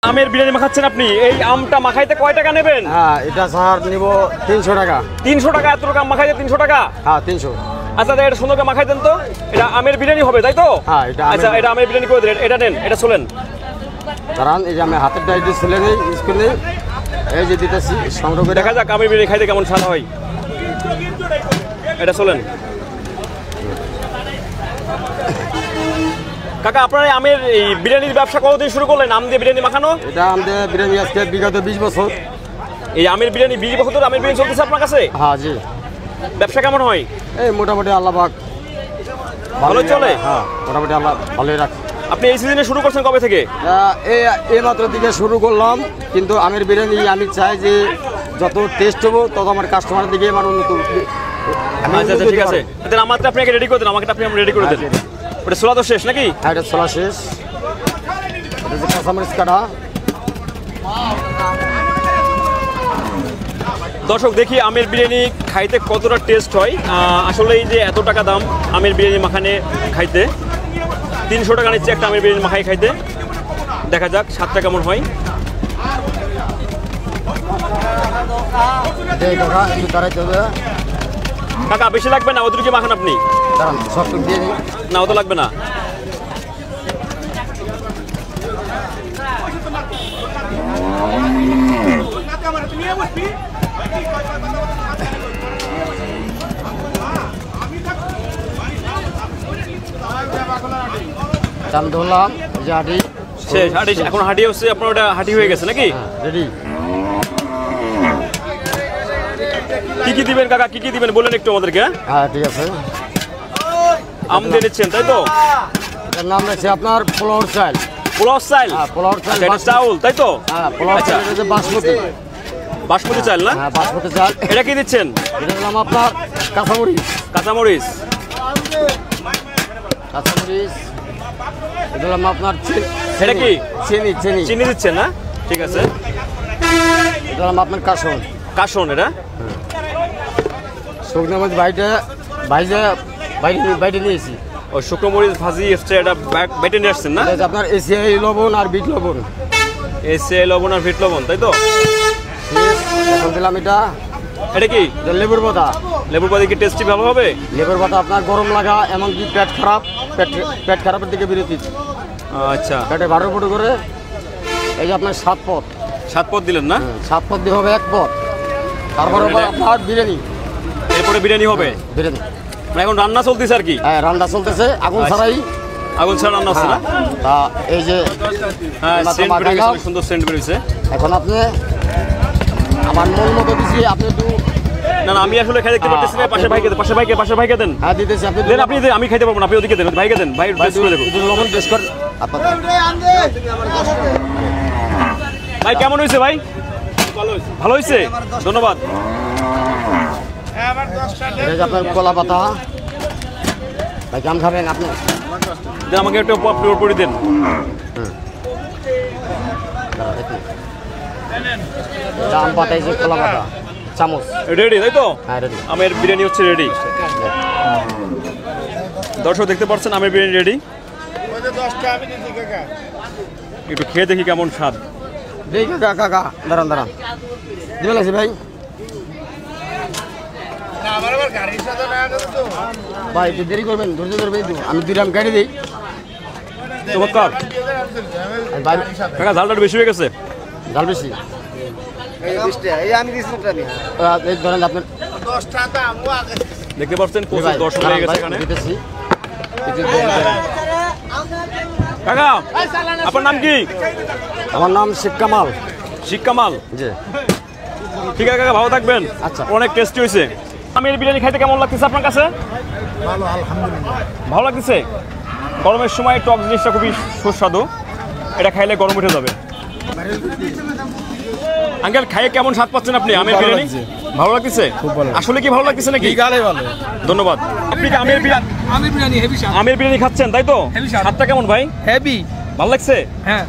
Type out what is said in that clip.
আমের বিরিয়ানি মাখাচ্ছেন আপনি, এই আমটা মাখাইতে কয় টাকা নেবেন? হ্যাঁ, এটা স্যার নিব 300 টাকা। 300 টাকা? এত টাকা মাখাইতে 300 টাকা? হ্যাঁ 300। আচ্ছা এটা সুন্দর করে মাখাই দেন তো। এটা আমের বিরিয়ানি হবে তাই তো? হ্যাঁ এটা। আচ্ছা এটা আমের বিরিয়ানি করে দেন, এটা নেন, এটা চলেন। কারণ এই যে আমি হাতের ডাইটি ছেলে নেই স্কুলে, এই যে দিতেছি সংগ্রহ করে। দেখা যাক আমের বিরিয়ানি খাইতে কেমন স্বাদ হয়। এটা চলেন কাকা, আপনার আমের এই বিরিয়ানির ব্যবসা কতদিন শুরু করলেন? আম দিয়ে বিরিয়ানি মাখানো? এটা আম দিয়ে বিরিয়ানি আজকে বিগত 20 বছর। এই আমের বিরিয়ানি 20 বছর ধরে আমের বিরিয়ানি চলতেছে আপনার কাছে? হ্যাঁ জি। ব্যবসা কেমন হয়? এই মোটামুটি আল্লাহ পাক ভালো চলে। হ্যাঁ মোটামুটি আল্লাহ ভালোই রাখে। আপনি এই সিজনে শুরু করছেন কবে থেকে? এই মাত্র থেকে শুরু করলাম, কিন্তু আমের বিরিয়ানি আমি চাই যে যত টেস্ট হবো তত আমার কাস্টমারের দিকে আমার উন্নত। আচ্ছা ঠিক আছে, তাহলে আমারটা আপনাকে রেডি করে দেন, আমাকে আপনি রেডি করে দেন। ওটা ছোলা তো শেষ নাকি? হ্যাঁ এটা ছোলা শেষ। এটা যে কাঁচামরিচ কাটা। দর্শক দেখি আমের বিরিয়ানি খাইতে কতটা টেস্ট হয়। আসলে এই যে এত টাকা দাম আমের বিরিয়ানি মাখানে খাইতে, 300 টাকা নিচ্ছে একটা আমের বিরিয়ানি মাখাই খাইতে। দেখা যাক স্বাদটা কেমন হয়। কাকা বেশি লাগবে না? ওদের কি মাখান আপনি? না অত লাগবে না। চাল ধরলাম যে হাঁটি শেষ। হাঁটি এখন হাঁটি হচ্ছে আপনার, ওটা হাঁটি হয়ে গেছে নাকি? রেডি। কি কি দিবেন কাকা, কি কি দিবেন বলেন একটু আমাদেরকে। হ্যাঁ ঠিক আছে। আম দিয়ে নিচ্ছেন তাই তো? এটার নাম আছে আপনার পোলাও চাল। পোলাও চাল? হ্যাঁ পোলাও চাল। এটা চাউল তাই তো? হ্যাঁ পোলাও চাল। এটা বাসমতি। বাসমতি চাল না? হ্যাঁ বাসমতি চাল। এটা কি দিচ্ছেন? এটা নাম আপনার কাঁচামরিচ। কাঁচামরিচ। কাঁচামরিচ। এটা নাম আপনার এটা কি? চিনি। চিনি চিনি দিচ্ছেন না? ঠিক আছে। এটা নাম আপনার কাসন। কাসন এটা? শুকনো মরিচ বাইরে নিয়েছি। ও শুকনো মরিচ ভাজি এসছে, এটা বেটে নিয়ে আসছেন না? আপনার এসিআই লবণ আর বিট লবণ। এসিআই লবণ আর বিট লবণ তাই তো? এখন দিলাম এটা। এটা কি? লেবুর পাতা। লেবুর পাতা কি টেস্টি ভালো হবে? লেবুর পাতা আপনার গরম লাগা, এমনকি পেট খারাপের দিকে বিরতি। আচ্ছা পেটে 12 ফুটো করে। এই যে আপনার 7 পদ। 7 পদ দিলেন না? 7 পদ দিয়ে হবে 1 পদ। তারপরে আপনার বিরিয়ানি। এরপরে বিরিয়ানি হবে? বিরিয়ানি মানে এখন রান্না চলতেছে আর কি? হ্যাঁ রান্না চলতেছে, আগুন ছাড়াই। আগুন ছাড়া রান্না হচ্ছে না? তা এই যে হ্যাঁ সেন্ট বের হয়েছে, সুন্দর সেন্ট বের হয়েছে। এখন আপনি আমার মন মতো দিছি, আপনি একটু। না আমি আসলে খাই দেখতে পারতেছি না। পাশের ভাইকে দেন। হ্যাঁ দিতেছি। আপনি দেন, আপনি দেন, আমি খাইতে পারবো না, আপনি ওদিকে দেন, ভাইকে দেন, ভাই টেস্ট করে দেখো। একটু লবণ টেস্ট কর আপনাদের। ভাই কেমন হয়েছে ভাই? ভালো হয়েছে, ধন্যবাদ। এই যে আপনার কলা পাতা। ভাই কেমন খাবেন আপনি? দেন আমাকে একটু পরি দেন। আম পাতা, এই যে কলা পাতা চামচ। রেডি তাই তো? হ্যাঁ রেডি। আমের বিরিয়ানি হচ্ছে রেডি। দর্শক দেখতে পাচ্ছেন আমের বিরিয়ানি রেডি। একটু খেয়ে দেখি কেমন স্বাদ। দেখি কাকা দাঁড়ান দিবে লাগছে ভাই। ভাই একটু দেরি করবেন, ধৈর্য ধরবেন। আমি 2 গ্রাম গাড়ি দিই। চমৎকার কাকা, ঝালটা বেশি হয়ে গেছে। ঝাল বেশি? এই ধরেন আপনার দেখতে পাচ্ছেন প্রচুর দর্শক হয়ে গেছে এখানে। কাকা আপনার নাম কি? আমার নাম শেখ কামাল। শেখ কামাল জি। ঠিক আছে কাকা, ভালো থাকবেন। আচ্ছা। অনেক টেস্টি হয়েছে। আমের বিরিয়ানি খাইতে কেমন লাগতেছে আপনার কাছে? ভালো আলহামদুলিল্লাহ। ভালো লাগতেছে? গরমের সময় টক জিনিসটা খুবই সুস্বাদু, এটা খাইলে গরম উঠে যাবে। আঙ্কেল খাইয়ে কেমন স্বাদ পাচ্ছেন আপনি আমের বিরিয়ানি? ভালো লাগতেছে? আসলে কি ভালো লাগতেছে নাকি? ধন্যবাদ। আপনি কি আমের বিরিয়ানি খাচ্ছেন তাই তো? স্বাদটা কেমন ভাই? হেভি। ভালো লাগছে? হ্যাঁ।